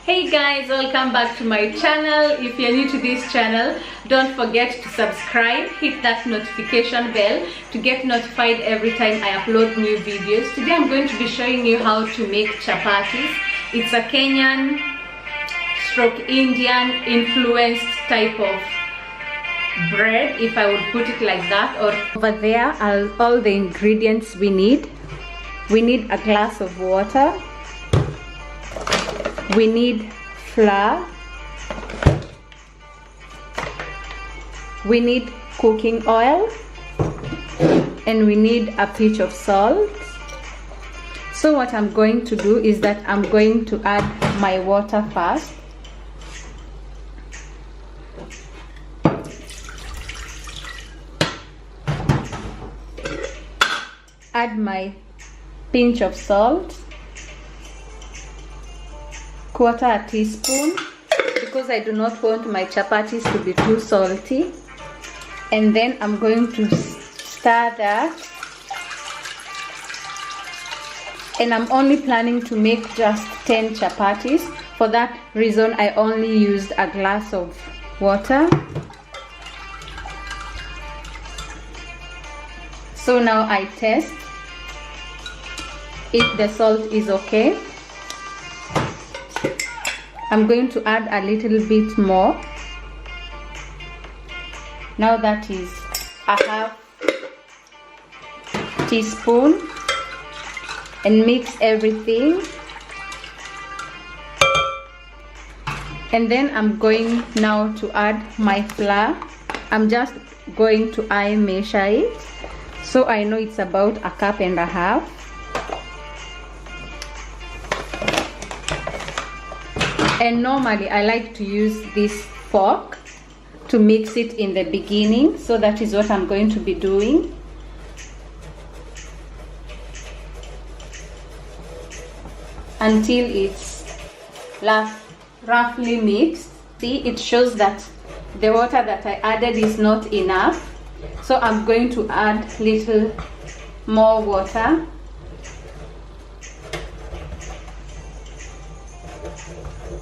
Hey guys, welcome back to my channel. If you're new to this channel, don't forget to subscribe, hit that notification bell to get notified every time I upload new videos. Today I'm going to be showing you how to make chapatis. It's a Kenyan stroke Indian influenced type of bread, if I would put it like that. Or over there are all the ingredients we need. We need a glass of water. We need flour. We need cooking oil. And we need a pinch of salt. So what I'm going to do is that I'm going to add my water first. Add my pinch of salt. Quarter a teaspoon, because I do not want my chapatis to be too salty. And then I'm going to stir that. And I'm only planning to make just 10 chapatis. For that reason, I only used a glass of water. So now I test if the salt is okay. I'm going to add a little bit more. Now that is a half teaspoon, and mix everything. And then I'm going now to add my flour. I'm just going to eye measure it, so I know it's about a cup and a half. And normally I like to use this fork to mix it in the beginning, so that is what I'm going to be doing. Until it's roughly mixed. See, it shows that the water that I added is not enough. So I'm going to add little more water.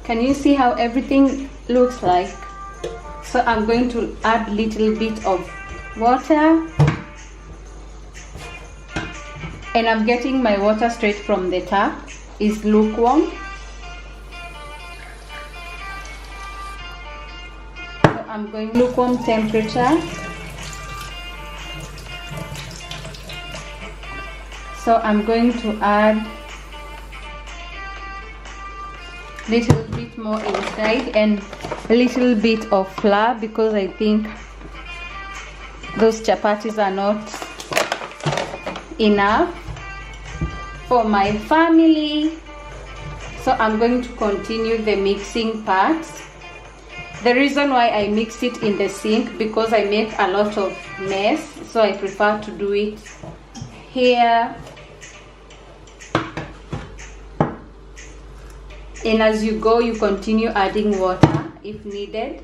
Can you see how everything looks like? So I'm going to add little bit of water. And I'm getting my water straight from the tap. It's lukewarm. So I'm going lukewarm temperature. So I'm going to add little bit more inside and a little bit of flour, because I think those chapatis are not enough for my family. So I'm going to continue the mixing part. The reason why I mix it in the sink, because I make a lot of mess, so I prefer to do it here. And as you go, you continue adding water if needed.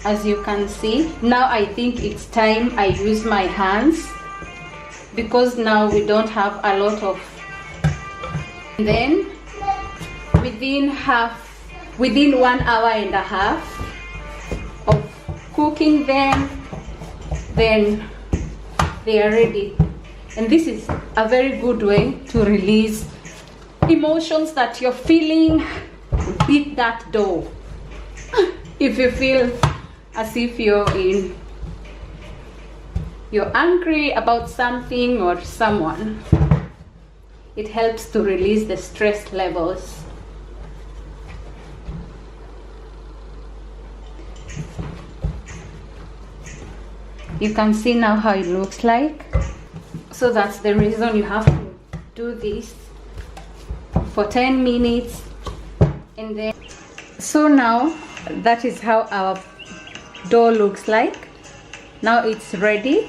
As you can see, now I think it's time I use my hands, because now we don't have a lot of. And then within 1 hour and a half of cooking them, then they are ready. And this is a very good way to release emotions that you're feeling. Beat that dough. If you feel as if you're angry about something or someone, it helps to release the stress levels. You can see now how it looks like. So that's the reason you have to do this for 10 minutes. And then, so now that is how our dough looks like. Now it's ready.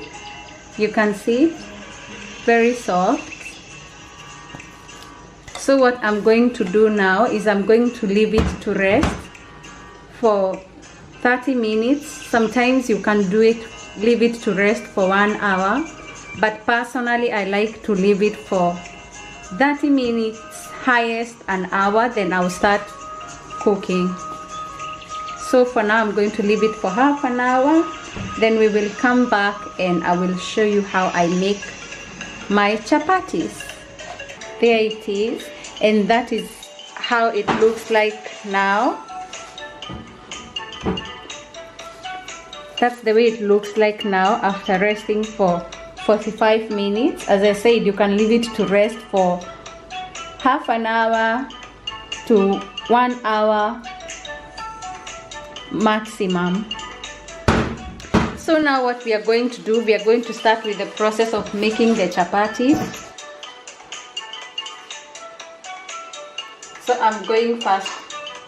You can see, very soft. So what I'm going to do now is I'm going to leave it to rest for 30 minutes. Sometimes you can do it leave it to rest for 1 hour, but personally I like to leave it for 30 minutes, highest an hour, then I'll start cooking. So for now I'm going to leave it for half an hour, then we will come back and I will show you how I make my chapatis. There it is, and that is how it looks like now. That's the way it looks like now after resting for 45 minutes. As I said, you can leave it to rest for half an hour to 1 hour maximum. So now what we are going to do, we are going to start with the process of making the chapatis. So I'm going first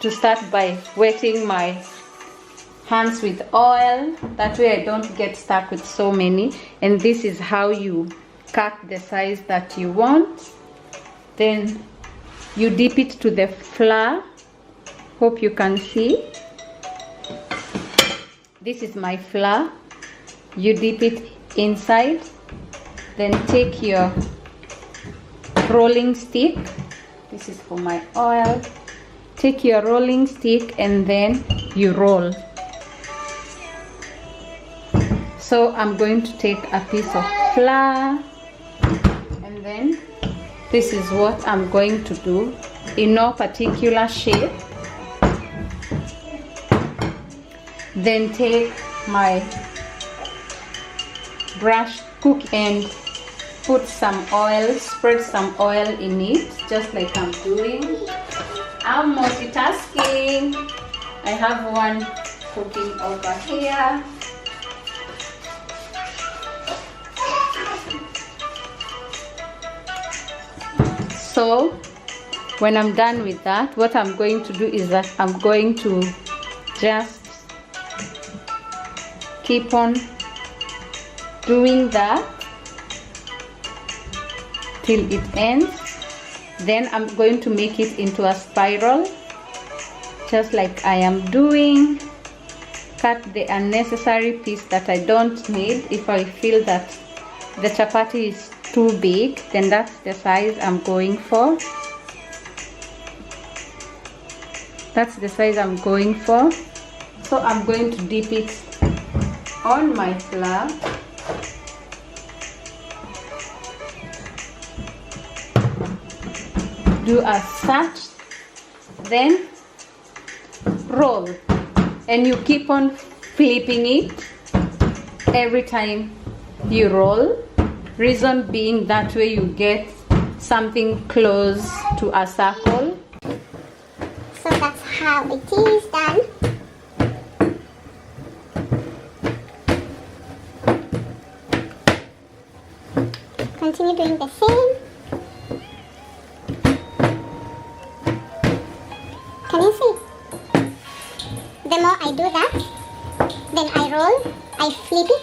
to start by wetting my hands with oil, that way I don't get stuck with so many. And this is how you cut the size that you want. Then you dip it to the flour. Hope you can see. This is my flour. You dip it inside, then take your rolling stick. This is for my oil. Take your rolling stick and then you roll. So I'm going to take a piece of flour, and then this is what I'm going to do in no particular shape. Then take my brush cook and put some oil, spread some oil in it, just like I'm doing. I'm multitasking. I have one cooking over here. So when I'm done with that, what I'm going to do is that I'm going to just keep on doing that till it ends. Then I'm going to make it into a spiral, just like I am doing. Cut the unnecessary piece that I don't need. If I feel that the chapati is too big, then that's the size I'm going for. That's the size I'm going for. So I'm going to dip it on my flour. Do a such, then roll, and you keep on flipping it every time you roll. Reason being, that way you get something close to a circle. So that's how it is done. Continue doing the same. Can you see? The more I do that, then I roll, I flip it.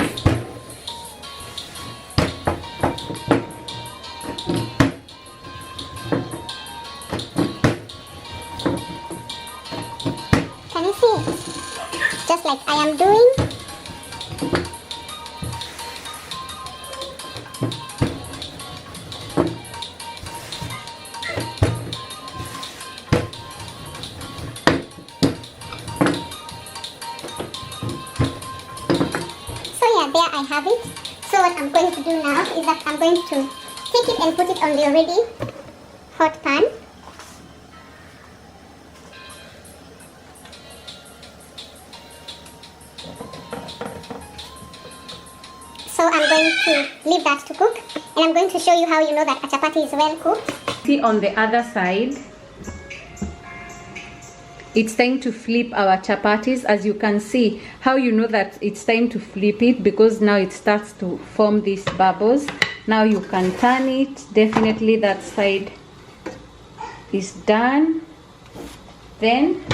Can you see? Just like I am doing. There I have it. So what I'm going to do now is that I'm going to take it and put it on the already hot pan. So I'm going to leave that to cook, and I'm going to show you how you know that a chapati is well cooked. See, on the other side, it's time to flip our chapatis. As you can see, how you know that it's time to flip it, because now it starts to form these bubbles. Now you can turn it. Definitely that side is done. Then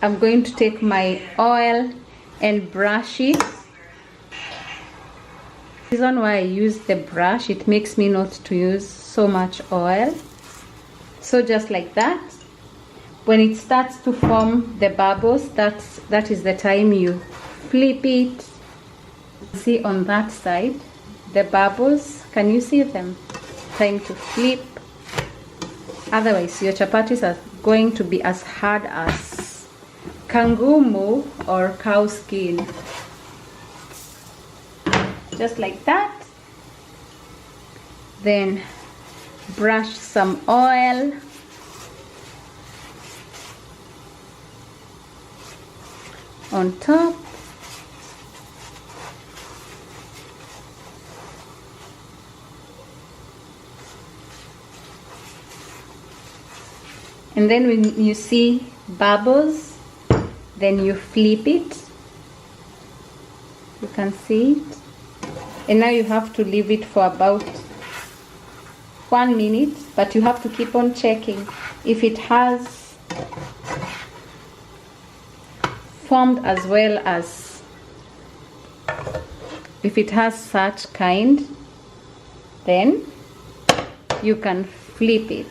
I'm going to take my oil and brush it. The reason why I use the brush, it makes me not to use so much oil. So just like that. When it starts to form the bubbles, that is the time you flip it See on that side the bubbles, can you see them? Time to flip, otherwise your chapatis are going to be as hard as kangumu or cow skin. Just like that. Then brush some oil on top. And then when you see bubbles, then you flip it. You can see it. And now you have to leave it for about 1 minute, but you have to keep on checking. If it has formed as well as, if it has such kind, then you can flip it.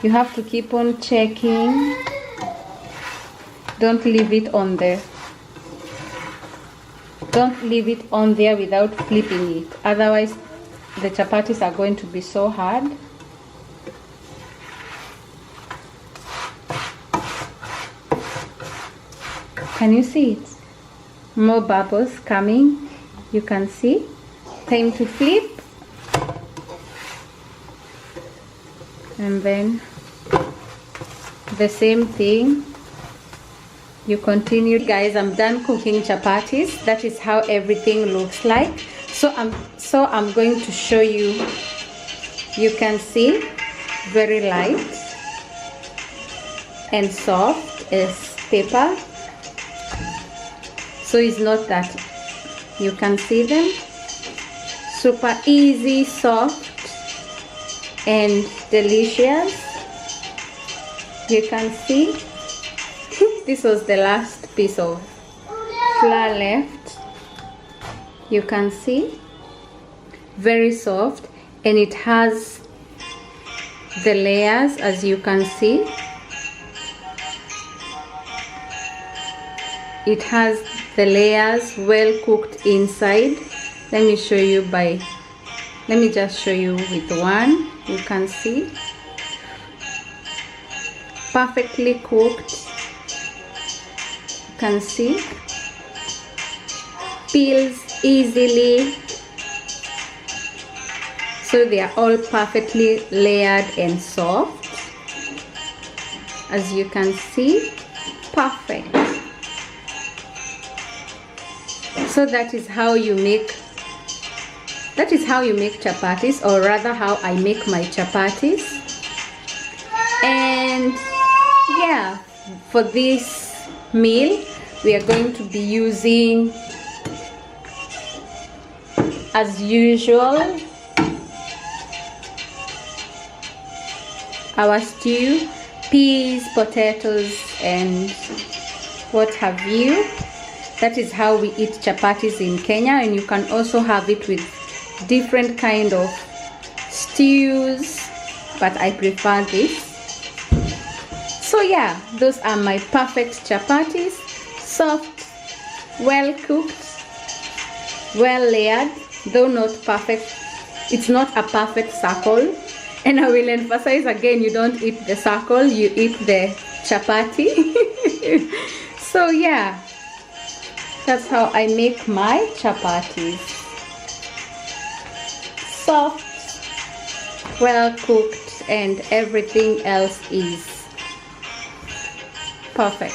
You have to keep on checking. Don't leave it on there. Don't leave it on there without flipping it. Otherwise, the chapatis are going to be so hard. Can you see it? More bubbles coming. You can see. Time to flip. And then the same thing, you continue. Guys, I'm done cooking chapatis. That is how everything looks like. So I'm going to show you. You can see very light and soft as paper. So it's not that. You can see them. Super easy, soft and delicious. You can see this was the last piece of flour left. You can see very soft, and it has the layers, as you can see. It has the layers well cooked inside. Let me show you let me just show you with one. You can see perfectly cooked. You can see peels easily. So they are all perfectly layered and soft, as you can see. Perfect. So that is how you make chapatis, or rather how I make my chapatis. And yeah, for this meal we are going to be using, as usual, our stew, peas, potatoes, and what have you. That is how we eat chapatis in Kenya, and you can also have it with different kind of stews, but I prefer this. So yeah, those are my perfect chapatis. Soft, well cooked, well layered, though not perfect. It's not a perfect circle, and I will emphasize again, you don't eat the circle, you eat the chapati. So yeah, that's how I make my chapatis. Soft, well cooked, and everything else is perfect.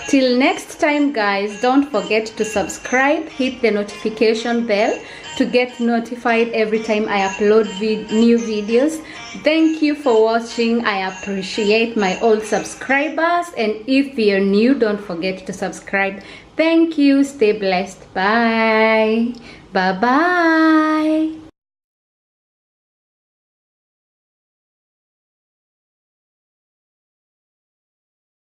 Till next time guys, don't forget to subscribe, hit the notification bell to get notified every time I upload new videos. Thank you for watching. I appreciate my old subscribers, and if you're new, don't forget to subscribe. Thank you. Stay blessed. Bye. Bye bye.